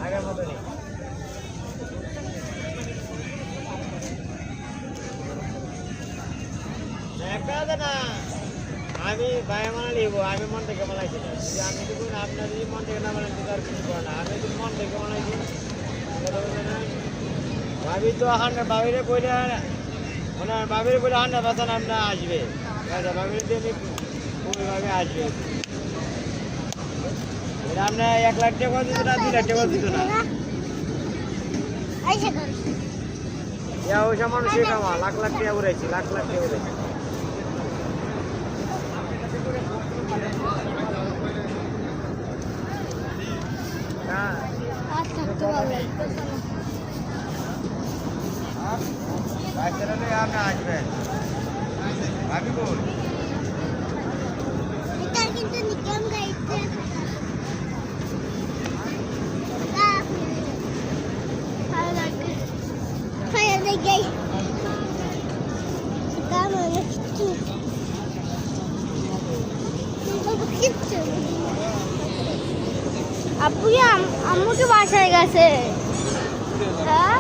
আগের মতো নেই। না আমি ভাই মানে নিব, আমি মন থেকে বানাইছি না। আমি তো আপনার যদি মন থেকে না বানাইছি তার কিছু করে না। আমি যদি মন থেকে বানাইছি ভাবি তো হান্ড্রেড ভাবিরে কইলে মানে ভাবিরে কইলে 100% আপনার আসবে। ভাবির দিয়ে ভাবে আসবে। এটা আপনার 1 লাখ টাকা দিত না, 2 লাখ টাকা দিত না। ওই সব মানুষের খাওয়া লাখ লাখ টাকা উড়াইছি, লাখ লাখ টাকা উড়াইছি। আপনি আসবেন ভাবি বল আপু আম্মু কি বাসায় গেছে? হ্যাঁ